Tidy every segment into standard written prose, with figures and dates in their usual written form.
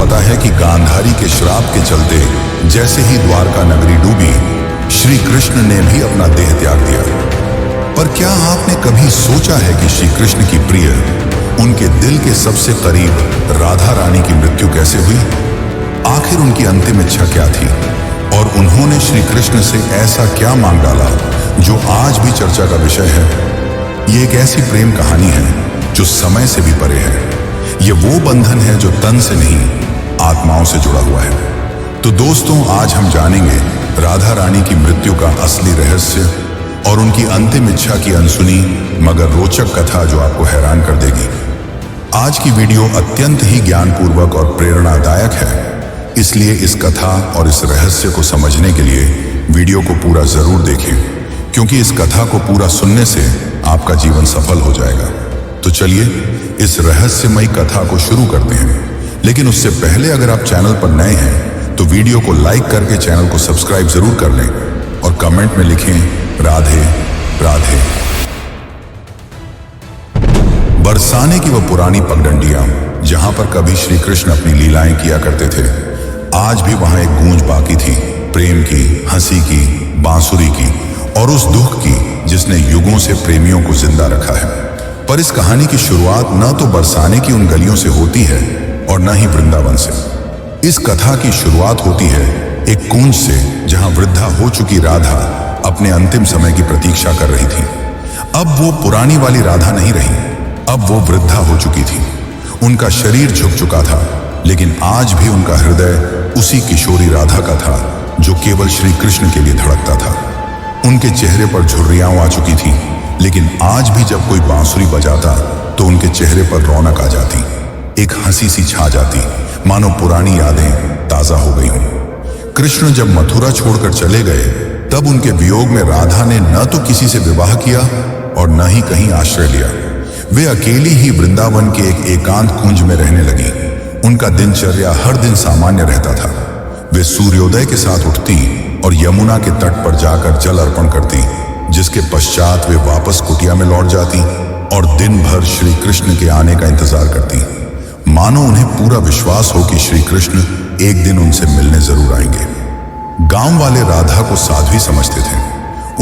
पता है कि गांधारी के श्राप के चलते जैसे ही द्वारका नगरी डूबी, श्री कृष्ण ने भी अपना देह त्याग दिया। पर क्या आपने कभी सोचा है कि श्री कृष्ण की प्रिय, उनके दिल के सबसे करीब राधा रानी की मृत्यु कैसे हुई? आखिर उनकी अंतिम इच्छा क्या थी और उन्होंने श्री कृष्ण से ऐसा क्या मांग डाला जो आज भी चर्चा का विषय है? ये एक ऐसी प्रेम कहानी है जो समय से भी परे है। ये वो बंधन है जो तन से नहीं, आत्माओं से जुड़ा हुआ है। तो दोस्तों, आज हम जानेंगे राधा रानी की मृत्यु का असली रहस्य और उनकी अंतिम इच्छा की अनसुनी मगर रोचक कथा जो आपको हैरान कर देगी। आज की वीडियो अत्यंत ही ज्ञानपूर्वक और प्रेरणादायक है, इसलिए इस कथा और इस रहस्य को समझने के लिए वीडियो को पूरा जरूर देखें, क्योंकि इस कथा को पूरा सुनने से आपका जीवन सफल हो जाएगा। तो चलिए इस रहस्यमयी कथा को शुरू करते हैं। लेकिन उससे पहले अगर आप चैनल पर नए हैं तो वीडियो को लाइक करके चैनल को सब्सक्राइब जरूर कर लें और कमेंट में लिखें राधे राधे। बरसाने की वह पुरानी पगडंडियां जहां पर कभी श्री कृष्ण अपनी लीलाएं किया करते थे, आज भी वहां एक गूंज बाकी थी, प्रेम की, हंसी की, बांसुरी की और उस दुख की जिसने युगों से प्रेमियों को जिंदा रखा है। पर इस कहानी की शुरुआत न तो बरसाने की उन गलियों से होती है और न ही वृंदावन से। इस कथा की शुरुआत होती है एक कुंज से, जहां वृद्धा हो चुकी राधा अपने अंतिम समय की प्रतीक्षा कर रही थी। अब वो पुरानी वाली राधा नहीं रही, अब वो वृद्धा हो चुकी थी। उनका शरीर झुक चुका था, लेकिन आज भी उनका हृदय उसी किशोरी राधा का था जो केवल श्री कृष्ण के लिए धड़कता था। उनके चेहरे पर झुर्रियां आ चुकी थी, लेकिन आज भी जब कोई बांसुरी बजाता तो उनके चेहरे पर रौनक आ जाती, एक हंसी सी छा जाती, मानो पुरानी यादें ताजा हो गई हों। कृष्ण जब मथुरा छोड़कर चले गए तब उनके वियोग में राधा ने न तो किसी से विवाह किया और न ही कहीं आश्रय लिया। वे अकेली ही वृंदावन के एक एकांत कुंज में रहने लगी। उनका दिनचर्या हर दिन सामान्य रहता था। वे सूर्योदय के साथ उठती और यमुना के तट पर जाकर जल अर्पण करती, जिसके पश्चात वे वापस कुटिया में लौट जाती और दिन भर श्री कृष्ण के आने का इंतजार करती, मानो उन्हें पूरा विश्वास हो कि श्री कृष्ण एक दिन उनसे मिलने जरूर आएंगे। गांव वाले राधा को साध्वी समझते थे।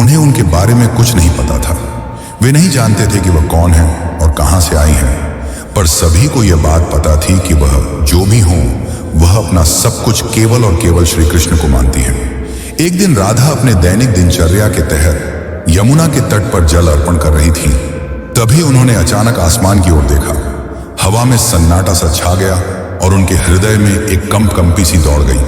उन्हें उनके बारे में कुछ नहीं पता था। वे नहीं जानते थे कि वह कौन है और कहां से आई हैं, पर सभी को यह बात पता थी कि वह जो भी हो, वह अपना सब कुछ केवल और केवल श्री कृष्ण को मानती है। एक दिन राधा अपने दैनिक दिनचर्या के तहत यमुना के तट पर जल अर्पण कर रही थी। तभी उन्होंने अचानक आसमान की ओर देखा। हवा में सन्नाटा सा छा गया और उनके हृदय में एक कंपी सी दौड़ गई,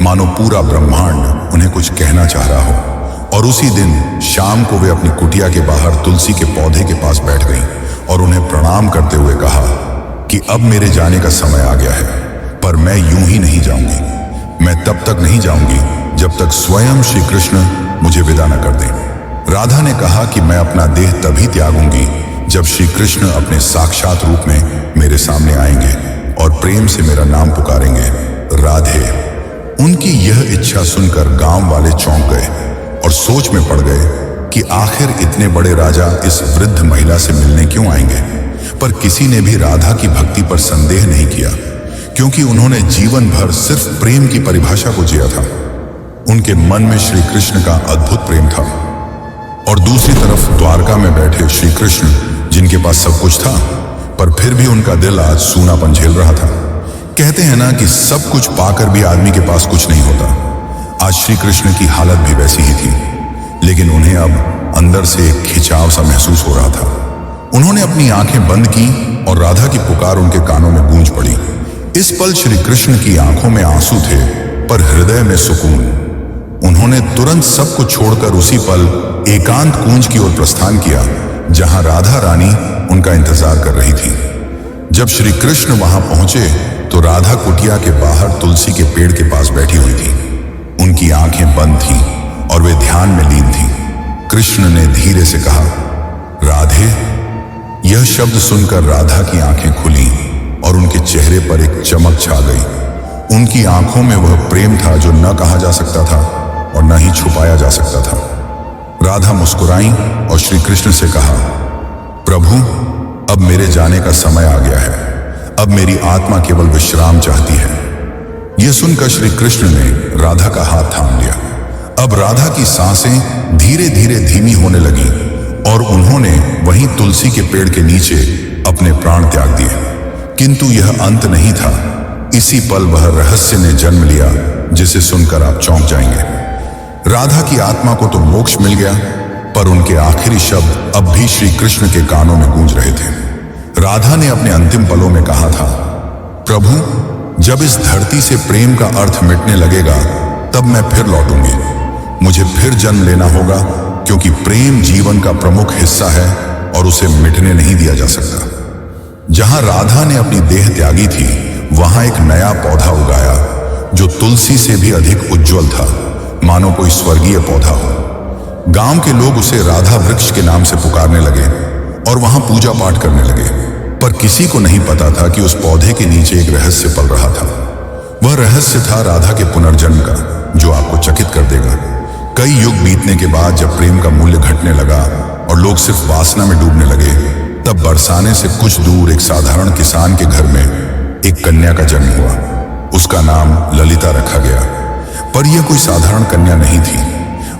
मानो पूरा ब्रह्मांड उन्हें कुछ कहना चाह रहा हो। और उसी दिन शाम को वे अपनी कुटिया के बाहर तुलसी के पौधे के पास बैठ गईं और उन्हें प्रणाम करते हुए कहा कि अब मेरे जाने का समय आ गया है, पर मैं यूं ही नहीं जाऊंगी। मैं तब तक नहीं जाऊंगी जब तक स्वयं श्री कृष्ण मुझे विदा न कर दें। राधा ने कहा कि मैं अपना देह तभी त्यागूंगी जब श्री कृष्ण अपने साक्षात रूप में मेरे सामने आएंगे और प्रेम से मेरा नाम पुकारेंगे, राधे। उनकी यह इच्छा सुनकर गांव वाले चौंक गए और सोच में पड़ गए कि आखिर इतने बड़े राजा इस वृद्ध महिला से मिलने क्यों आएंगे। पर किसी ने भी राधा की भक्ति पर संदेह नहीं किया, क्योंकि उन्होंने जीवन भर सिर्फ प्रेम की परिभाषा को जिया था। उनके मन में श्री कृष्ण का अद्भुत प्रेम था और दूसरी तरफ द्वारका में बैठे श्री कृष्ण, जिनके पास सब कुछ था, पर फिर भी उनका दिल आज सूनापन झेल रहा था। कहते हैं ना कि सब कुछ पाकर भी आदमी के पास कुछ नहीं होता। आज श्री कृष्ण की हालत भी वैसी ही थी, लेकिन उन्हें अब अंदर से एक खिंचाव सा महसूस हो रहा था। उन्होंने अपनी आंखें बंद की और राधा की पुकार उनके कानों में गूंज पड़ी। इस पल श्री कृष्ण की आंखों में आंसू थे, पर हृदय में सुकून। उन्होंने तुरंत सब कुछ छोड़कर उसी पल एकांत कुंज की ओर प्रस्थान किया, जहां राधा रानी उनका इंतजार कर रही थी। जब श्री कृष्ण वहां पहुंचे तो राधा कुटिया के बाहर तुलसी के पेड़ के पास बैठी हुई थी। उनकी आंखें बंद थीं और वे ध्यान में लीन थीं। कृष्ण ने धीरे से कहा, राधे। यह शब्द सुनकर राधा की आंखें खुली और उनके चेहरे पर एक चमक छा गई। उनकी आंखों में वह प्रेम था जो न कहा जा सकता था और न ही छुपाया जा सकता था। राधा मुस्कुराई और श्री कृष्ण से कहा, प्रभु, अब मेरे जाने का समय आ गया है। अब मेरी आत्मा केवल विश्राम चाहती है। यह सुनकर श्री कृष्ण ने राधा का हाथ थाम लिया। अब राधा की सांसें धीरे धीरे धीमी होने लगी और उन्होंने वहीं तुलसी के पेड़ के नीचे अपने प्राण त्याग दिए। किंतु यह अंत नहीं था। इसी पल वह रहस्य ने जन्म लिया जिसे सुनकर आप चौंक जाएंगे। राधा की आत्मा को तो मोक्ष मिल गया, पर उनके आखिरी शब्द अब भी श्री कृष्ण के कानों में गूंज रहे थे। राधा ने अपने अंतिम पलों में कहा था, प्रभु, जब इस धरती से प्रेम का अर्थ मिटने लगेगा तब मैं फिर लौटूंगी। मुझे फिर जन्म लेना होगा, क्योंकि प्रेम जीवन का प्रमुख हिस्सा है और उसे मिटने नहीं दिया जा सकता। जहां राधा ने अपनी देह त्यागी थी, वहां एक नया पौधा उगाया जो तुलसी से भी अधिक उज्जवल था, मानो कोई स्वर्गीय पौधा हो। गांव के लोग उसे राधा वृक्ष के नाम से पुकारने लगे और वहां पूजा पाठ करने लगे, पर किसी को नहीं पता था कि उस पौधे के नीचे एक रहस्य पल रहा था। वह रहस्य था राधा के पुनर्जन्म का, जो आपको चकित कर देगा। कई युग बीतने के बाद जब प्रेम का मूल्य घटने लगा और लोग सिर्फ वासना में डूबने लगे, तब बरसाने से कुछ दूर एक साधारण किसान के घर में एक कन्या का जन्म हुआ। उसका नाम ललिता रखा गया, पर यह कोई साधारण कन्या नहीं थी।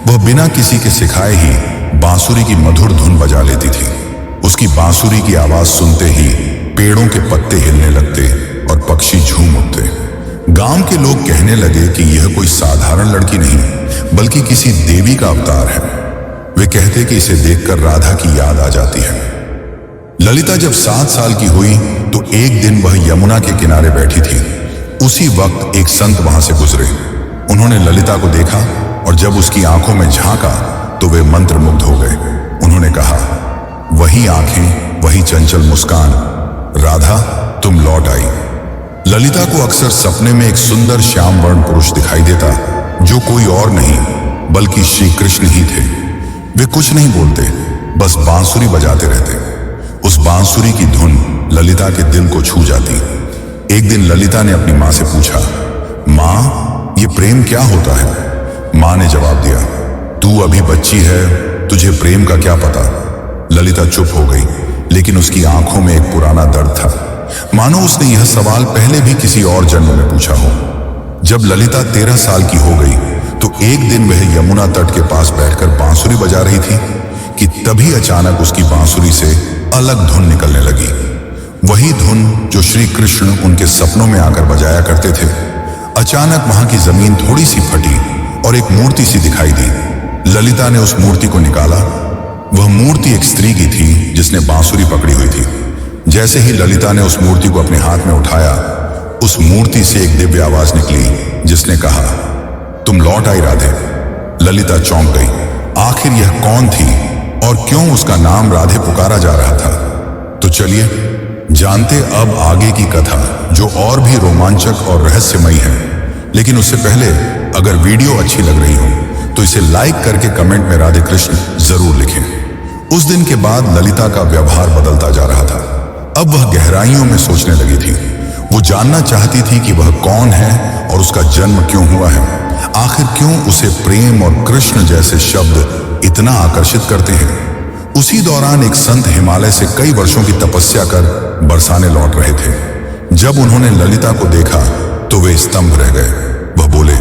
वह बिना किसी के सिखाए ही बांसुरी की मधुर धुन बजा लेती थी। उसकी बांसुरी की आवाज सुनते ही पेड़ों के पत्ते हिलने लगते और पक्षी झूम उठते। गांव के लोग कहने लगे कि यह कोई साधारण लड़की नहीं, बल्कि किसी देवी का अवतार है। वे कहते कि इसे देखकर राधा की याद आ जाती है। ललिता जब 7 साल की हुई तो एक दिन वह यमुना के किनारे बैठी थी। उसी वक्त एक संत वहां से गुजरे। उन्होंने ललिता को देखा और जब उसकी आंखों में झांका तो वे मंत्रमुग्ध हो गए। उन्होंने कहा, वही आंखें, वही चंचल मुस्कान, राधा तुम लौट आई। ललिता को अक्सर सपने में एक सुंदर श्याम वर्ण पुरुष दिखाई देता, जो कोई और नहीं बल्कि श्री कृष्ण ही थे। वे कुछ नहीं बोलते, बस बांसुरी बजाते रहते। उस बांसुरी की धुन ललिता के दिल को छू जाती। एक दिन ललिता ने अपनी मां से पूछा, मां, ये प्रेम क्या होता है? मां ने जवाब दिया, तू अभी बच्ची है, तुझे प्रेम का क्या पता। ललिता चुप हो गई, लेकिन उसकी आंखों में एक पुराना दर्द था, मानो उसने यह सवाल पहले भी किसी और जन्म में पूछा हो। जब ललिता 13 साल की हो गई तो एक दिन वह यमुना तट के पास बैठकर बांसुरी बजा रही थी कि तभी अचानक उसकी बांसुरी से अलग धुन निकलने लगी। वही धुन जो श्री कृष्ण उनके सपनों में आकर बजाया करते थे। अचानक वहां की जमीन थोड़ी सी फटी और एक मूर्ति सी दिखाई दी। ललिता ने उस मूर्ति को निकाला। वह मूर्ति एक स्त्री की थी जिसने बांसुरी पकड़ी हुई थी। जैसे ही ललिता ने उस मूर्ति को अपने हाथ में उठाया, उस मूर्ति से एक दिव्य आवाज निकली जिसने कहा, तुम लौट आई राधे। ललिता चौंक गई। आखिर यह कौन थी और क्यों उसका नाम राधे पुकारा जा रहा था? तो चलिए जानते अब आगे की कथा, जो और भी रोमांचक और रहस्यमयी है। लेकिन उससे पहले अगर वीडियो अच्छी लग रही हो तो इसे लाइक करके कमेंट में राधे कृष्ण जरूर लिखें। उस दिन के बाद ललिता का व्यवहार बदलता जा रहा था। अब वह गहराइयों में सोचने लगी थी। वो जानना चाहती थी कि वह कौन है और उसका जन्म क्यों हुआ है। आखिर क्यों उसे प्रेम और कृष्ण जैसे शब्द इतना आकर्षित करते हैं। उसी दौरान एक संत हिमालय से कई वर्षों की तपस्या कर बरसाने लौट रहे थे। जब उन्होंने ललिता को देखा तो वे स्तंभ रह गए। वह बोले,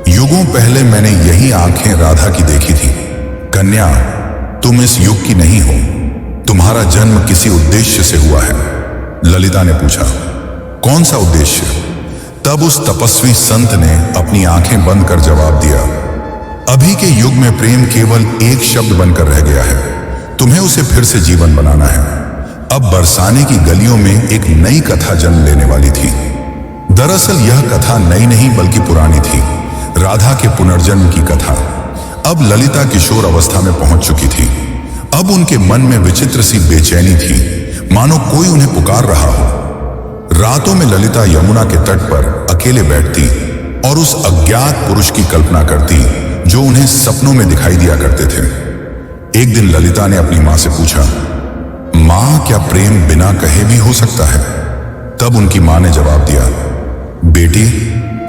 युगों पहले मैंने यही आंखें राधा की देखी थी। कन्या, तुम इस युग की नहीं हो, तुम्हारा जन्म किसी उद्देश्य से हुआ है। ललिता ने पूछा, कौन सा उद्देश्य? तब उस तपस्वी संत ने अपनी आंखें बंद कर जवाब दिया, अभी के युग में प्रेम केवल एक शब्द बनकर रह गया है। तुम्हें उसे फिर से जीवन बनाना है। अब बरसाने की गलियों में एक नई कथा जन्म लेने वाली थी। दरअसल यह कथा नई नहीं बल्कि पुरानी थी, राधा के पुनर्जन्म की कथा। अब ललिता किशोर अवस्था में पहुंच चुकी थी। अब उनके मन में विचित्र सी बेचैनी थी, मानो कोई उन्हें पुकार रहा हो। रातों में ललिता यमुना के तट पर अकेले बैठती और उस अज्ञात पुरुष की कल्पना करती जो उन्हें सपनों में दिखाई दिया करते थे। एक दिन ललिता ने अपनी मां से पूछा, मां, क्या प्रेम बिना कहे भी हो सकता है? तब उनकी मां ने जवाब दिया, बेटी,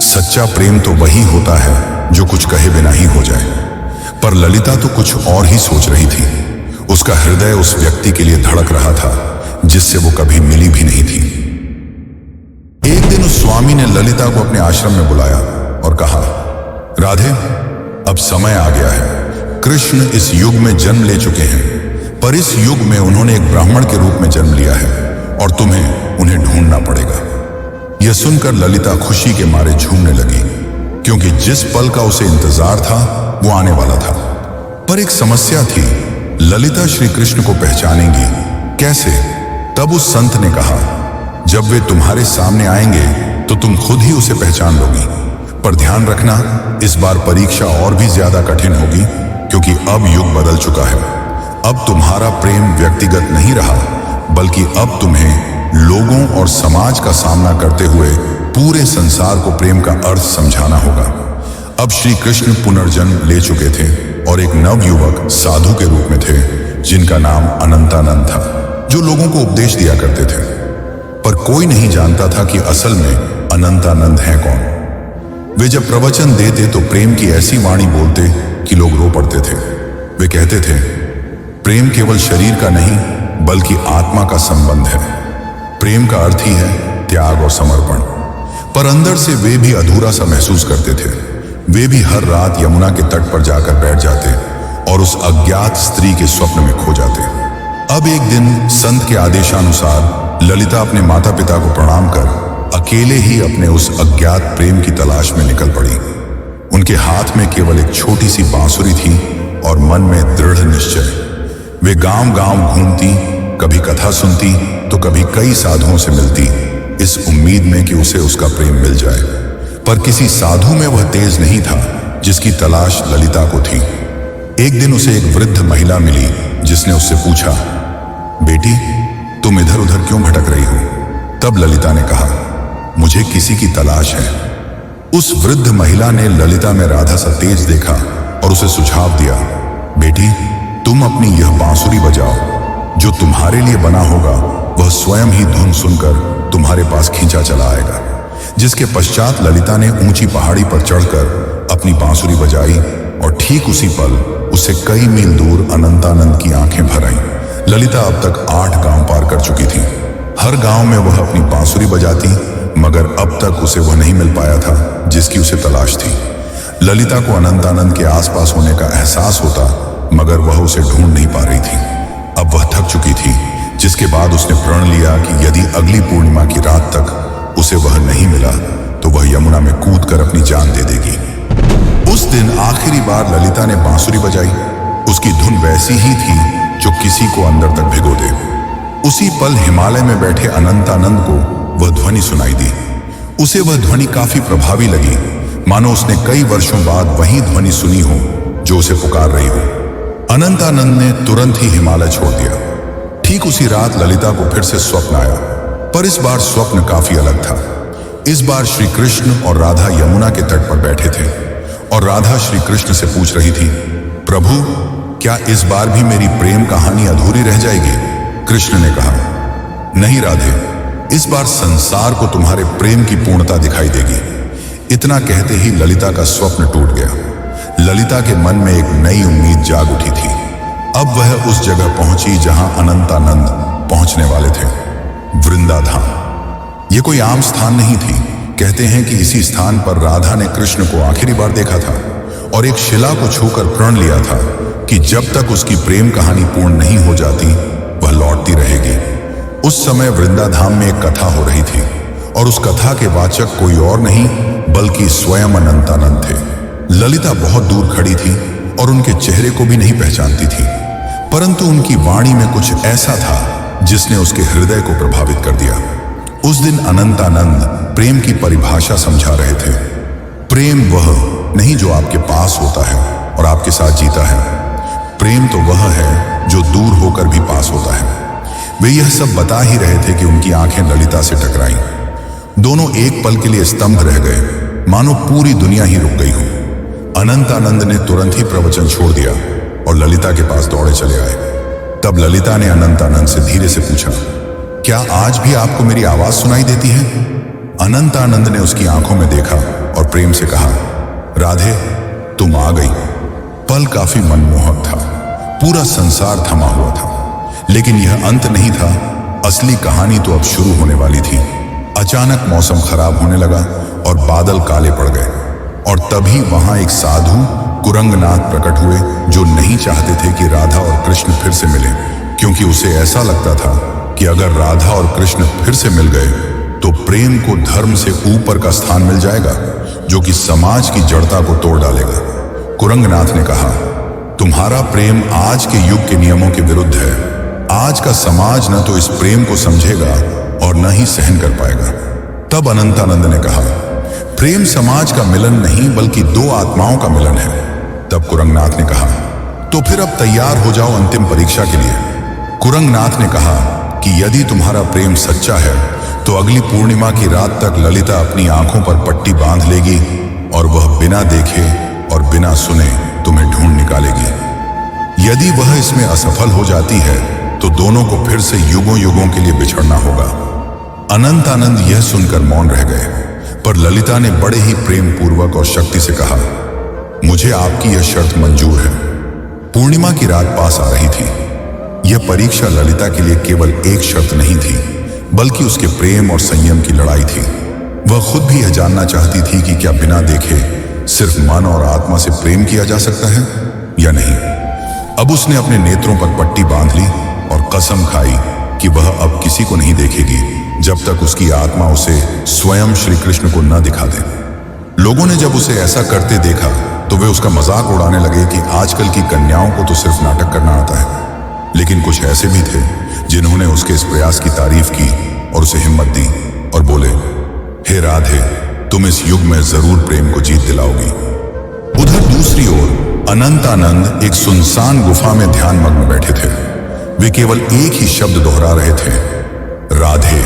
सच्चा प्रेम तो वही होता है जो कुछ कहे बिना ही हो जाए। पर ललिता तो कुछ और ही सोच रही थी। उसका हृदय उस व्यक्ति के लिए धड़क रहा था जिससे वो कभी मिली भी नहीं थी। एक दिन उस स्वामी ने ललिता को अपने आश्रम में बुलाया और कहा, राधे, अब समय आ गया है। कृष्ण इस युग में जन्म ले चुके हैं, पर इस युग में उन्होंने एक ब्राह्मण के रूप में जन्म लिया है और तुम्हें उन्हें ढूंढना पड़ेगा। यह सुनकर ललिता खुशी के मारे झूमने लगी, क्योंकि जिस पल का उसे इंतजार था वो आने वाला था। पर एक समस्या थी, ललिता श्री कृष्ण को पहचानेंगी कैसे? तब उस संत ने कहा, जब वे तुम्हारे सामने आएंगे तो तुम खुद ही उसे पहचान लोगी, पर ध्यान रखना, इस बार परीक्षा और भी ज्यादा कठिन होगी, क्योंकि अब युग बदल चुका है। अब तुम्हारा प्रेम व्यक्तिगत नहीं रहा, बल्कि अब तुम्हें लोगों और समाज का सामना करते हुए पूरे संसार को प्रेम का अर्थ समझाना होगा। अब श्री कृष्ण पुनर्जन्म ले चुके थे और एक नवयुवक साधु के रूप में थे, जिनका नाम अनंतानंद था, जो लोगों को उपदेश दिया करते थे। पर कोई नहीं जानता था कि असल में अनंतानंद है कौन। वे जब प्रवचन देते तो प्रेम की ऐसी वाणी बोलते कि लोग रो पड़ते थे। वे कहते थे, प्रेम केवल शरीर का नहीं बल्कि आत्मा का संबंध है। प्रेम का अर्थ ही है त्याग और समर्पण। पर अंदर से वे भी अधूरा सा महसूस करते थे। वे भी हर रात यमुना के तट पर जाकर बैठ जाते और उस अज्ञात स्त्री के स्वप्न में खो जाते। अब एक दिन संत के आदेशानुसार ललिता अपने माता पिता को प्रणाम कर अकेले ही अपने उस अज्ञात प्रेम की तलाश में निकल पड़ी। उनके हाथ में केवल एक छोटी सी बांसुरी थी और मन में दृढ़ निश्चय। वे गांव गांव घूमती, कभी कथा सुनती तो कभी कई साधुओं से मिलती, इस उम्मीद में कि उसे उसका प्रेम मिल जाए। पर किसी साधु में वह तेज नहीं था जिसकी तलाश ललिता को थी। एक दिन उसे एक वृद्ध महिला मिली, जिसने उससे पूछा, बेटी, तुम इधर उधर क्यों भटक रही हो? तब ललिता ने कहा, मुझे किसी की तलाश है। उस वृद्ध महिला ने ललिता में राधा सा तेज देखा और उसे सुझाव दिया, बेटी, तुम अपनी यह बांसुरी बजाओ, जो तुम्हारे लिए बना होगा वह स्वयं ही धुन सुनकर तुम्हारे पास खींचा चला आएगा। जिसके पश्चात ललिता ने ऊंची पहाड़ी पर चढ़कर अपनी बांसुरी बजाई और ठीक उसी पल उससे कई मील दूर अनंतानंद की आंखें भर आईं। ललिता अब तक 8 गांव पार कर चुकी थी। हर गांव में वह अपनी बांसुरी बजाती, मगर अब तक उसे वह नहीं मिल पाया था जिसकी उसे तलाश थी। ललिता को अनंतानंद के आसपास होने का एहसास होता, मगर वह उसे ढूंढ नहीं पा रही थी। अब वह थक चुकी थी, जिसके बाद उसने प्रण लिया कि यदि अगली पूर्णिमा की रात तक उसे वह नहीं मिला तो वह यमुना में कूदकर अपनी जान दे देगी। उस दिन आखिरी बार ललिता ने बांसुरी बजाई। उसकी धुन वैसी ही थी जो किसी को अंदर तक भिगो दे। उसी पल हिमालय में बैठे अनंतानंद को वह ध्वनि सुनाई दी। उसे वह ध्वनि काफी प्रभावी लगी, मानो उसने कई वर्षों बाद वही ध्वनि सुनी हो जो उसे पुकार रही हो। अनंतानंद ने तुरंत ही हिमालय छोड़ दिया। ठीक उसी रात ललिता को फिर से स्वप्न आया, पर इस बार स्वप्न काफी अलग था। इस बार श्री कृष्ण और राधा यमुना के तट पर बैठे थे और राधा श्री कृष्ण से पूछ रही थी, प्रभु, क्या इस बार भी मेरी प्रेम कहानी अधूरी रह जाएगी? कृष्ण ने कहा, नहीं राधे, इस बार संसार को तुम्हारे प्रेम की पूर्णता दिखाई देगी। इतना कहते ही ललिता का स्वप्न टूट गया। ललिता के मन में एक नई उम्मीद जाग उठी थी। अब वह उस जगह पहुंची जहां अनंतानंद पहुंचने वाले थे, वृंदाधाम। ये कोई आम स्थान नहीं थी। कहते हैं कि इसी स्थान पर राधा ने कृष्ण को आखिरी बार देखा था और एक शिला को छूकर प्रण लिया था कि जब तक उसकी प्रेम कहानी पूर्ण नहीं हो जाती वह लौटती रहेगी। उस समय वृंदाधाम में एक कथा हो रही थी और उस कथा के वाचक कोई और नहीं बल्कि स्वयं अनंतानंद थे। ललिता बहुत दूर खड़ी थी और उनके चेहरे को भी नहीं पहचानती थी, परंतु उनकी वाणी में कुछ ऐसा था जिसने उसके हृदय को प्रभावित कर दिया। उस दिन अनंतानंद प्रेम की परिभाषा समझा रहे थे। प्रेम वह नहीं जो आपके पास होता है और आपके साथ जीता है। प्रेम तो वह है जो दूर होकर भी पास होता है। वे यह सब बता ही रहे थे कि उनकी आंखें ललिता से टकराईं। दोनों एक पल के लिए स्तब्ध रह गए, मानो पूरी दुनिया ही रुक गई हो। अनंतानंद ने तुरंत ही प्रवचन छोड़ दिया और ललिता के पास दौड़े चले आए। तब ललिता ने अनंतानंद से धीरे से पूछा, क्या आज भी आपको मेरी आवाज सुनाई देती है? अनंतानंद ने उसकी आंखों में देखा और प्रेम से कहा, राधे, तुम आ गई। पल काफी मनमोहक था। पूरा संसार थमा हुआ था, लेकिन यह अंत नहीं था। असली कहानी तो अब शुरू होने वाली थी। अचानक मौसम खराब होने लगा और बादल काले पड़ गए, और तभी वहां एक साधु कुरंगनाथ प्रकट हुए, जो नहीं चाहते थे कि राधा और कृष्ण फिर से मिलें, क्योंकि उसे ऐसा लगता था कि अगर राधा और कृष्ण फिर से मिल गए तो प्रेम को धर्म से ऊपर का स्थान मिल जाएगा, जो कि समाज की जड़ता को तोड़ डालेगा। कुरंगनाथ ने कहा, तुम्हारा प्रेम आज के युग के नियमों के विरुद्ध है। आज का समाज न तो इस प्रेम को समझेगा और न ही सहन कर पाएगा। तब अनंतानंद ने कहा, प्रेम समाज का मिलन नहीं बल्कि दो आत्माओं का मिलन है। तब कुरंगनाथ ने कहा, तो फिर अब तैयार हो जाओ अंतिम परीक्षा के लिए। कुरंगनाथ ने कहा कि यदि तुम्हारा प्रेम सच्चा है तो अगली पूर्णिमा की रात तक ललिता अपनी आंखों पर पट्टी बांध लेगी और वह बिना देखे और बिना सुने तुम्हें ढूंढ निकालेगी। यदि वह इसमें असफल हो जाती है तो दोनों को फिर से युगों युगों के लिए बिछड़ना होगा। अनंतानंद यह सुनकर मौन रह गए, पर ललिता ने बड़े ही प्रेम पूर्वक और शक्ति से कहा, मुझे आपकी यह शर्त मंजूर है। पूर्णिमा की रात पास आ रही थी। यह परीक्षा ललिता के लिए केवल एक शर्त नहीं थी, बल्कि उसके प्रेम और संयम की लड़ाई थी। वह खुद भी यह जानना चाहती थी कि क्या बिना देखे सिर्फ मन और आत्मा से प्रेम किया जा सकता है या नहीं। अब उसने अपने नेत्रों पर पट्टी बांध ली और कसम खाई कि वह अब किसी को नहीं देखेगी जब तक उसकी आत्मा उसे स्वयं श्री कृष्ण को न दिखा दे। लोगों ने जब उसे ऐसा करते देखा तो वे उसका मजाक उड़ाने लगे कि आजकल की कन्याओं को तो सिर्फ नाटक करना आता है। लेकिन कुछ ऐसे भी थे जिन्होंने उसके इस प्रयास की तारीफ की और उसे हिम्मत दी और बोले, हे राधे, तुम इस युग में जरूर प्रेम को जीत दिलाओगी। उधर दूसरी ओर अनंतानंद एक सुनसान गुफा में ध्यान मग्न बैठे थे। वे केवल एक ही शब्द दोहरा रहे थे, राधे।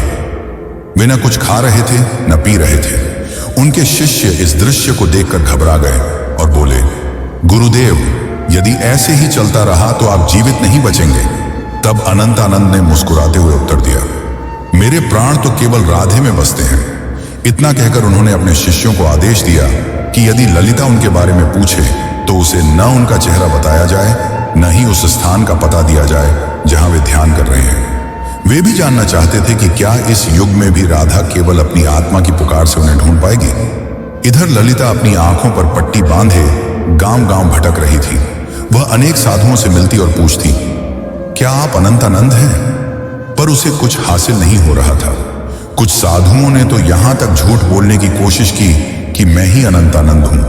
वे न कुछ खा रहे थे न पी रहे थे। उनके शिष्य इस दृश्य को देखकर घबरा गए और बोले, गुरुदेव, यदि ऐसे ही चलता रहा तो आप जीवित नहीं बचेंगे। तब अनंतानंद ने मुस्कुराते हुए उत्तर दिया, मेरे प्राण तो केवल राधे में बसते हैं। इतना कहकर उन्होंने अपने शिष्यों को आदेश दिया कि यदि ललिता उनके बारे में पूछे तो उसे न उनका चेहरा बताया जाए, न ही उस स्थान का पता दिया जाए जहां वे ध्यान कर रहे हैं। वे भी जानना चाहते थे कि क्या इस युग में भी राधा केवल अपनी आत्मा की पुकार से उन्हें ढूंढ पाएगी। इधर ललिता अपनी आंखों पर पट्टी बांधे गांव-गांव भटक रही थी। वह अनेक साधुओं से मिलती और पूछती, क्या आप अनंतानंद हैं? पर उसे कुछ हासिल नहीं हो रहा था। कुछ साधुओं ने तो यहां तक झूठ बोलने की कोशिश की कि मैं ही अनंतानंद हूं,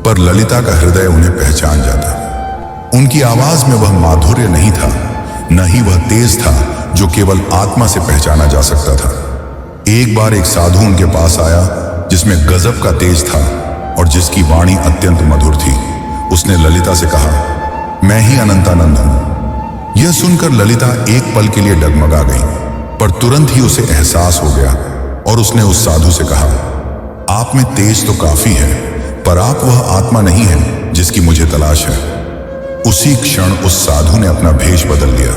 पर ललिता का हृदय उन्हें पहचान जाता। उनकी आवाज में वह माधुर्य नहीं था, न ही वह तेज था जो केवल आत्मा से पहचाना जा सकता था। एक बार एक साधु उनके पास आया जिसमें गजब का तेज था और जिसकी वाणी अत्यंत मधुर थी। उसने ललिता से कहा, मैं ही अनंतानंद हूं। यह सुनकर ललिता एक पल के लिए डगमगा गई, पर तुरंत ही उसे एहसास हो गया और उसने उस साधु से कहा, आप में तेज तो काफी है, पर आप वह आत्मा नहीं है जिसकी मुझे तलाश है। उसी क्षण उस साधु ने अपना भेष बदल लिया।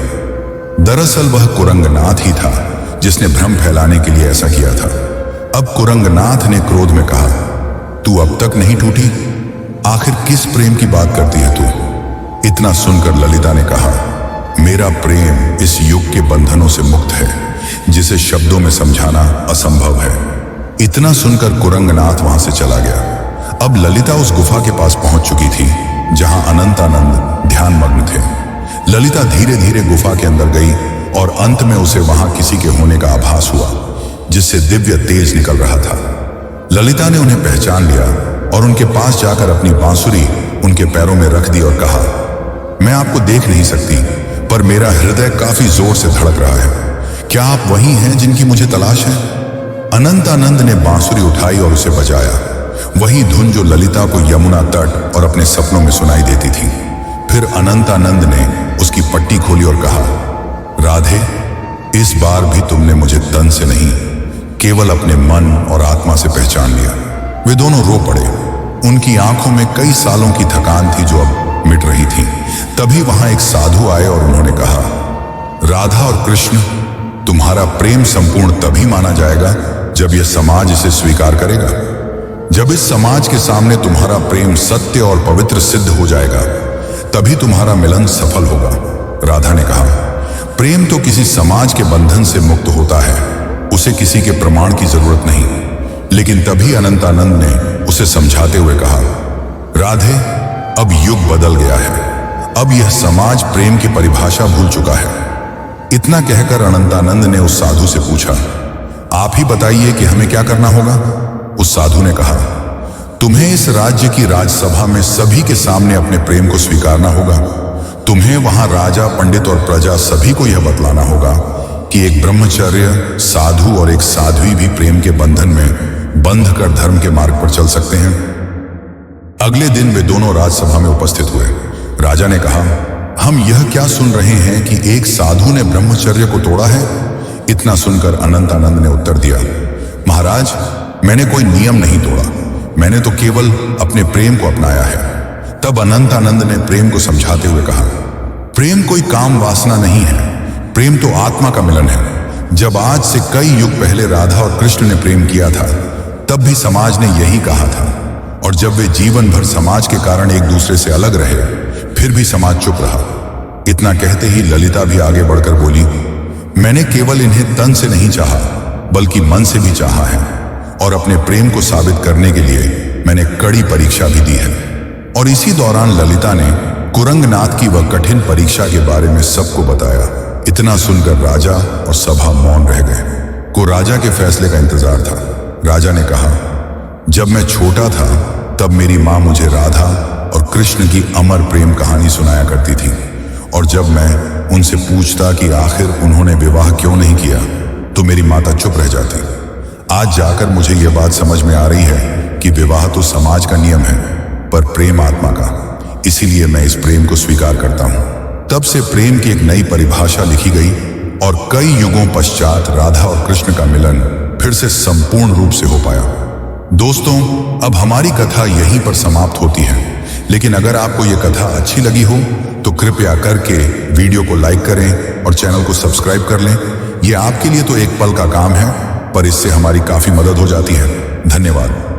दरअसल वह कुरंगनाथ ही था जिसने भ्रम फैलाने के लिए ऐसा किया था। अब कुरंगनाथ ने क्रोध में कहा, तू अब तक नहीं टूटी? आखिर किस प्रेम की बात करती है तू? इतना सुनकर ललिता ने कहा, मेरा प्रेम इस युग के बंधनों से मुक्त है, जिसे शब्दों में समझाना असंभव है। इतना सुनकर कुरंगनाथ वहां से चला गया। अब ललिता उस गुफा के पास पहुंच चुकी थी जहां अनंतानंद ध्यान मग्न थे। ललिता धीरे धीरे गुफा के अंदर गई और अंत में उसे वहां किसी के होने का आभास हुआ, जिससे दिव्य तेज निकल रहा था। ललिता ने उन्हें पहचान लिया और उनके पास जाकर अपनी बांसुरी उनके पैरों में रख दी और कहा, मैं आपको देख नहीं सकती, पर मेरा हृदय काफी जोर से धड़क रहा है। क्या आप वही हैं जिनकी मुझे तलाश है? अनंतानंद ने बांसुरी उठाई और उसे बजाया, वही धुन जो ललिता को यमुना तट और अपने सपनों में सुनाई देती थी। फिर अनंतानंद ने उसकी पट्टी खोली और कहा, राधे, इस बार भी तुमने मुझे तन से नहीं, केवल अपने मन और आत्मा से पहचान लिया। वे दोनों रो पड़े। उनकी आंखों में कई सालों की थकान थी जो अब मिट रही थी। तभी वहां एक साधु आए और उन्होंने कहा, राधा और कृष्ण, तुम्हारा प्रेम संपूर्ण तभी माना जाएगा जब यह समाज इसे स्वीकार करेगा। जब इस समाज के सामने तुम्हारा प्रेम सत्य और पवित्र सिद्ध हो जाएगा, तभी तुम्हारा मिलन सफल होगा। राधा ने कहा, प्रेम तो किसी समाज के बंधन से मुक्त होता है, उसे किसी के प्रमाण की जरूरत नहीं। लेकिन तभी अनंतानंद ने उसे समझाते हुए कहा, राधे, अब युग बदल गया है। अब यह समाज प्रेम की परिभाषा भूल चुका है। इतना कहकर अनंतानंद ने उस साधु से पूछा, आप ही बताइए कि हमें क्या करना होगा। उस साधु ने कहा, तुम्हें इस राज्य की राजसभा में सभी के सामने अपने प्रेम को स्वीकारना होगा। तुम्हें वहां राजा, पंडित और प्रजा सभी को यह बतलाना होगा कि एक ब्रह्मचर्य साधु और एक साध्वी भी प्रेम के बंधन में बंध कर धर्म के मार्ग पर चल सकते हैं। अगले दिन वे दोनों राजसभा में उपस्थित हुए। राजा ने कहा, हम यह क्या सुन रहे हैं कि एक साधु ने ब्रह्मचर्य को तोड़ा है। इतना सुनकर अनंतानंद ने उत्तर दिया, महाराज, मैंने कोई नियम नहीं तोड़ा, मैंने तो केवल अपने प्रेम को अपनाया है। तब अनंतानंद ने प्रेम को समझाते हुए कहा, प्रेम कोई काम वासना नहीं है, प्रेम तो आत्मा का मिलन है। जब आज से कई युग पहले राधा और कृष्ण ने प्रेम किया था, तब भी समाज ने यही कहा था। और जब वे जीवन भर समाज के कारण एक दूसरे से अलग रहे, फिर भी समाज चुप रहा। इतना कहते ही ललिता भी आगे बढ़कर बोली, मैंने केवल इन्हें तन से नहीं चाहा, बल्कि मन से भी चाहा है। और अपने प्रेम को साबित करने के लिए मैंने कड़ी परीक्षा भी दी है। और इसी दौरान ललिता ने कुरंगनाथ की वह कठिन परीक्षा के बारे में सबको बताया। इतना सुनकर राजा और सभा मौन रह गए। को राजा के फैसले का इंतजार था। राजा ने कहा, जब मैं छोटा था तब मेरी माँ मुझे राधा और कृष्ण की अमर प्रेम कहानी सुनाया करती थी। और जब मैं उनसे पूछता कि आखिर उन्होंने विवाह क्यों नहीं किया, तो मेरी माता चुप रह जाती। आज जाकर मुझे यह बात समझ में आ रही है कि विवाह तो समाज का नियम है, पर प्रेम आत्मा का। इसीलिए मैं इस प्रेम को स्वीकार करता हूँ। तब से प्रेम की एक नई परिभाषा लिखी गई और कई युगों पश्चात राधा और कृष्ण का मिलन फिर से संपूर्ण रूप से हो पाया। दोस्तों, अब हमारी कथा यहीं पर समाप्त होती है। लेकिन अगर आपको यह कथा अच्छी लगी हो तो कृपया करके वीडियो को लाइक करें और चैनल को सब्सक्राइब कर लें। यह आपके लिए तो एक पल का काम है, पर इससे हमारी काफी मदद हो जाती है। धन्यवाद।